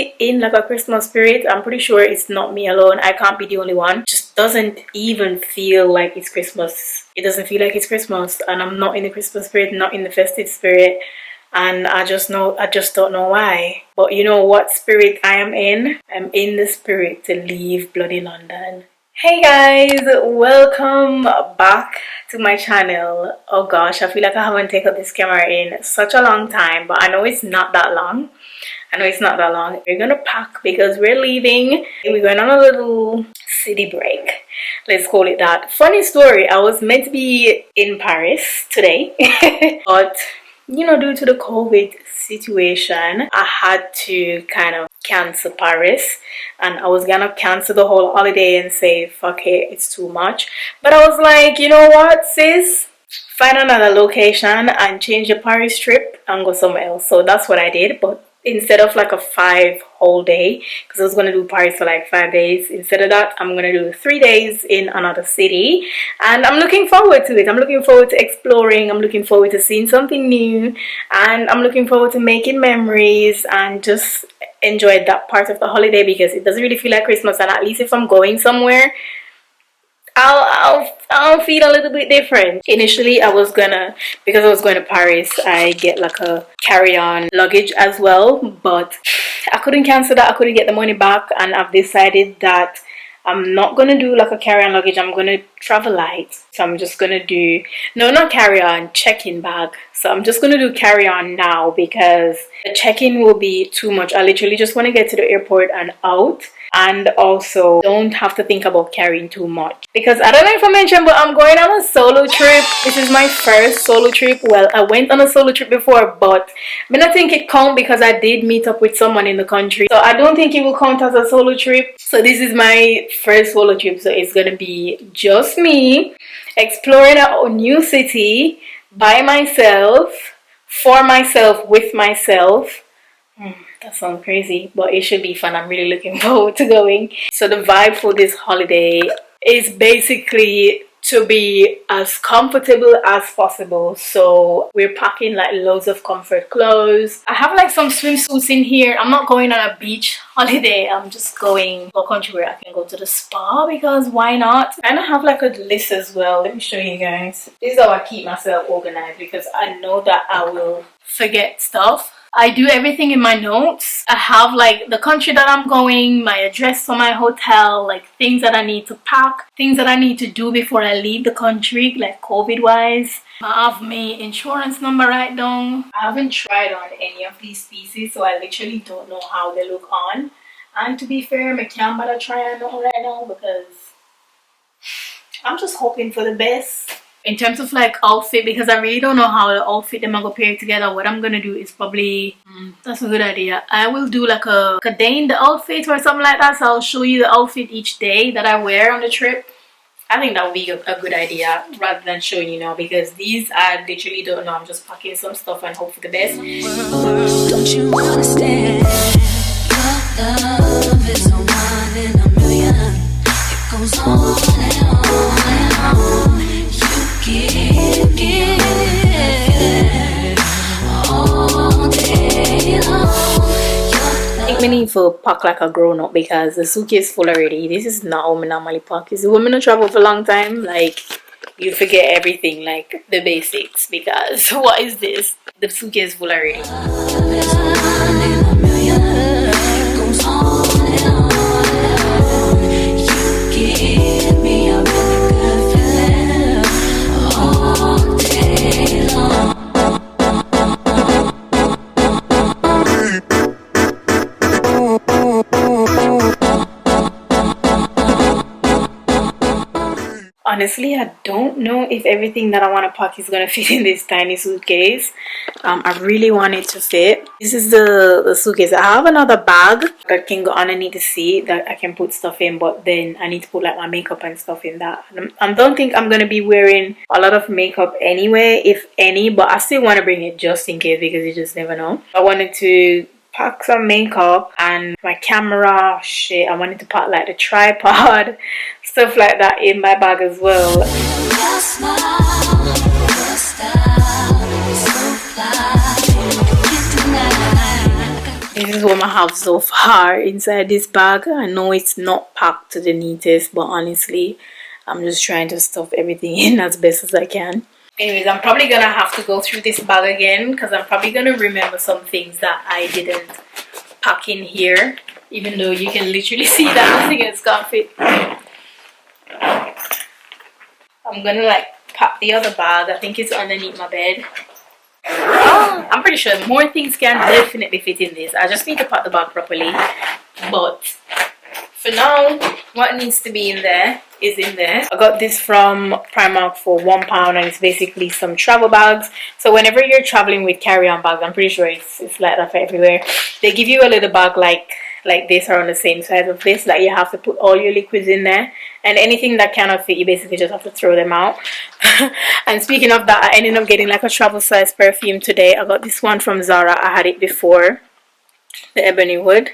really in like a Christmas spirit. I'm pretty sure it's not me alone. I can't be the only one. Just doesn't even feel like it's Christmas. It doesn't feel like it's Christmas, and I'm not in the Christmas spirit, not in the festive spirit. And I just don't know why. But you know what spirit I am in? I'm in the spirit to leave bloody London. Hey guys, welcome back to my channel. Oh gosh, I feel like I haven't taken this camera in such a long time, but I know it's not that long. We're gonna pack because we're leaving. We're going on a little city break, let's call it that. Funny story, I was meant to be in Paris today but you know, due to the COVID situation, I had to kind of cancel Paris, and I was gonna cancel the whole holiday and say fuck it, it's too much. But I was like, you know what, sis, find another location and change the Paris trip and go somewhere else. So that's what I did. But instead of like a 5 whole day, because I was going to do Paris for like 5 days, instead of that I'm going to do 3 days in another city, and I'm looking forward to it. I'm looking forward to exploring, I'm looking forward to seeing something new, and I'm looking forward to making memories and just enjoy that part of the holiday, because it doesn't really feel like Christmas. And at least if I'm going somewhere, I'll feel a little bit different. Initially because I was going to Paris, I get like a carry-on luggage as well, but I couldn't cancel that. I couldn't get the money back, and I've decided that I'm not gonna do like a carry-on luggage. I'm gonna travel light. So I'm just gonna do, no, not carry-on, check-in bag. So I'm just gonna do carry-on now, because the check-in will be too much. I literally just want to get to the airport and out, and also don't have to think about carrying too much. Because I don't know if I mentioned, but I'm going on a solo trip. This is my first solo trip. Well, I went on a solo trip before, but I don't think it count because I did meet up with someone in the country. So I don't think it will count as a solo trip. So this is my first solo trip. So it's gonna be just me exploring a new city by myself, for myself, with myself. That sounds crazy, but it should be fun. I'm really looking forward to going. So the vibe for this holiday is basically to be as comfortable as possible. So we're packing like loads of comfort clothes. I have like some swimsuits in here. I'm not going on a beach holiday. I'm just going to a country where I can go to the spa, because why not? And I have like a list as well. Let me show you guys. This is how I keep myself organized, because I know that I will forget stuff. I do everything in my notes. I have like the country that I'm going, my address for my hotel, like things that I need to pack, things that I need to do before I leave the country, like COVID wise. I have my insurance number right down. I haven't tried on any of these pieces, so I literally don't know how they look on. And to be fair, I can't bother trying on right now, because I'm just hoping for the best. In terms of like outfit, because I really don't know how the outfit them are gonna pair together, what I'm gonna do is probably that's a good idea. I will do like a day in the outfit or something like that. So I'll show you the outfit each day that I wear on the trip. I think that would be a good idea, rather than showing you now, because these I literally don't know. I'm just packing some stuff and hope for the best. Don't you understand? Love is a one in a million. It goes on and on and on. Give all day long. I think we need to pack like a grown-up, because the suitcase full already. This is not how I normally pack. Is women who travel for a long time, like you forget everything, like the basics, because what is this? The suitcase full already. Honestly, I don't know if everything that I want to pack is going to fit in this tiny suitcase. I really want it to fit. This is the suitcase. I have another bag that can go underneath the seat that I can put stuff in, but then I need to put like my makeup and stuff in that. I don't think I'm going to be wearing a lot of makeup anyway, if any, but I still want to bring it just in case, because you just never know. I wanted to pack some makeup and my camera, shit, I wanted to pack like the tripod, stuff like that in my bag as well. This is what I have so far inside this bag. I know it's not packed to the neatest, but honestly, I'm just trying to stuff everything in as best as I can. Anyways, I'm probably gonna have to go through this bag again because I'm probably gonna remember some things that I didn't pack in here, even though you can literally see that nothing else can't fit. I'm gonna like pack the other bag. I think it's underneath my bed. I'm pretty sure more things can definitely fit in this. I just need to pack the bag properly. But for now, what needs to be in there is in there. I got this from Primark for £1 and it's basically some travel bags. So whenever you're traveling with carry-on bags, I'm pretty sure it's like that for everywhere. They give you a little bag like this around the same size of this that you have to put all your liquids in there, and anything that cannot fit you basically just have to throw them out. And speaking of that, I ended up getting like a travel size perfume today. I got this one from Zara. I had it before, the Ebony Wood.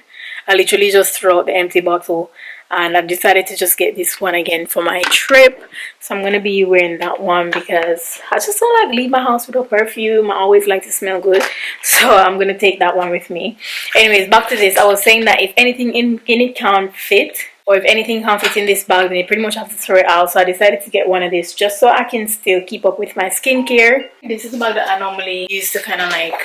I literally just threw out the empty bottle and I've decided to just get this one again for my trip. So I'm gonna be wearing that one because I just don't like leave my house with a perfume. I always like to smell good, so I'm gonna take that one with me. Anyways, back to this. I was saying that if anything in it can't fit, or if anything can't fit in this bag, then you pretty much have to throw it out. So I decided to get one of these just so I can still keep up with my skincare. This is the bag that I normally use to kind of like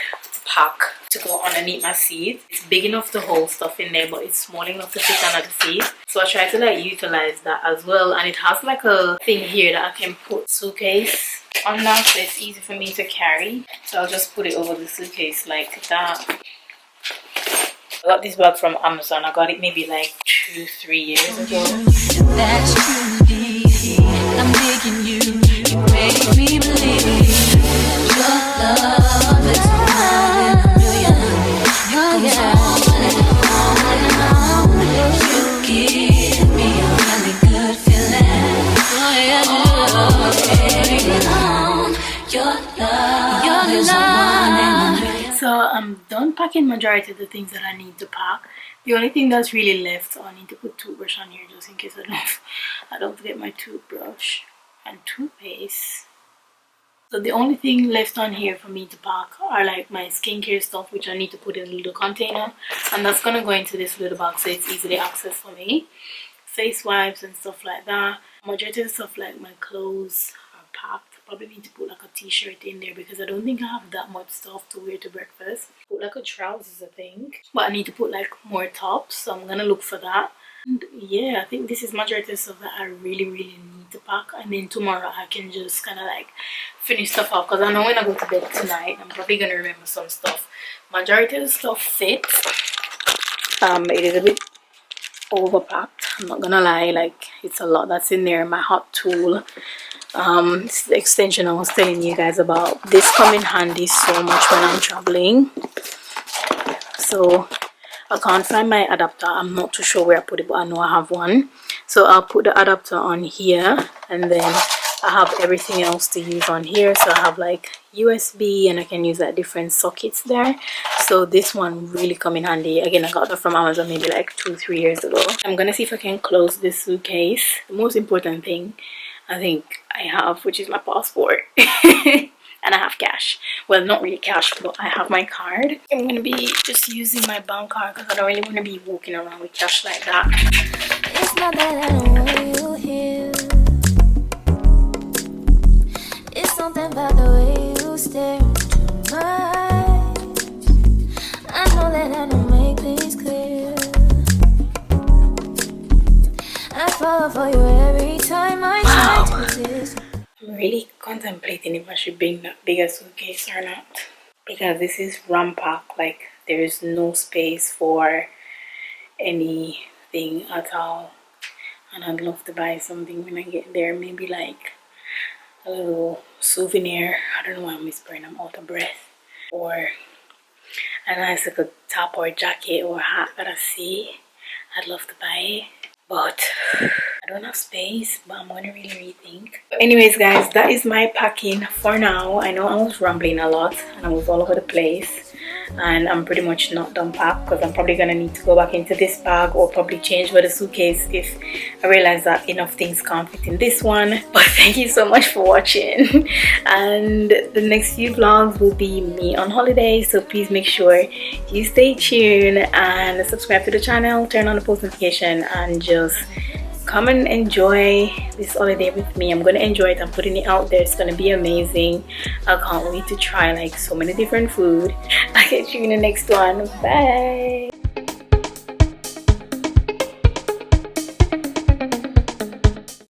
pack to go underneath my seat. It's big enough to hold stuff in there, but it's small enough to fit under the seat. So I try to like utilize that as well. And it has like a thing here that I can put suitcase on now, so it's easy for me to carry. So I'll just put it over the suitcase like that. I got this bag from Amazon. I got it maybe like 2-3 years ago. That's true, I'm digging you. You make me believe your love is more than a million. You give me a really good feeling. Your love. So I'm done packing majority of the things that I need to pack. The only thing that's really left, I need to put toothbrush on here just in case I don't forget my toothbrush and toothpaste. So the only thing left on here for me to pack are like my skincare stuff, which I need to put in a little container, and that's gonna go into this little box so it's easily accessed for me. Face wipes and stuff like that. Majority of stuff like my clothes are packed. Probably need to put like a t-shirt in there because I don't think I have that much stuff to wear to breakfast. Put like a trousers, I think, but I need to put like more tops, so I'm gonna look for that. And yeah, I think this is majority of stuff that I really need to pack, and then tomorrow I can just kind of like finish stuff off because I know when I go to bed tonight I'm probably gonna remember some stuff. Majority of the stuff fits. It is a bit overpacked, I'm not gonna lie. Like, it's a lot that's in there. My hot tool, it's the extension I was telling you guys about. This come in handy so much when I'm traveling. So I can't find my adapter. I'm not too sure where I put it, but I know I have one. So I'll put the adapter on here, and then I have everything else to use on here. So I have like USB, and I can use like different sockets there. So this one really come in handy. Again, I got that from Amazon maybe like 2-3 years ago. I'm gonna see if I can close this suitcase. The most important thing I think I have, which is my passport. And I have cash. Well, not really cash, but I have my card. I'm gonna be just using my bank card because I don't really want to be walking around with cash like that. It's not that I don't want you here. It's something about the way you stare into my eyes. I know that I don't make things clear. I fall for you every time I try to resist. I'm really contemplating if I should bring that bigger suitcase or not, because this is rampack. Like, there is no space for anything at all, and I'd love to buy something when I get there. Maybe like a little souvenir. I don't know why I'm whispering, I'm out of breath. Or a nice little top or jacket or hat that I see. I'd love to buy it, but I don't have space. But I'm gonna really rethink. But anyways guys, that is my packing for now. I know I was rambling a lot and I was all over the place, and I'm pretty much not done packed because I'm probably gonna need to go back into this bag or probably change for the suitcase if I realize that enough things can't fit in this one. But thank you so much for watching, and the next few vlogs will be me on holiday, so please make sure you stay tuned and subscribe to the channel, turn on the post notification, and just come and enjoy this holiday with me. I'm gonna enjoy it. I'm putting it out there. It's gonna be amazing. I can't wait to try like so many different food. I'll catch you in the next one. Bye.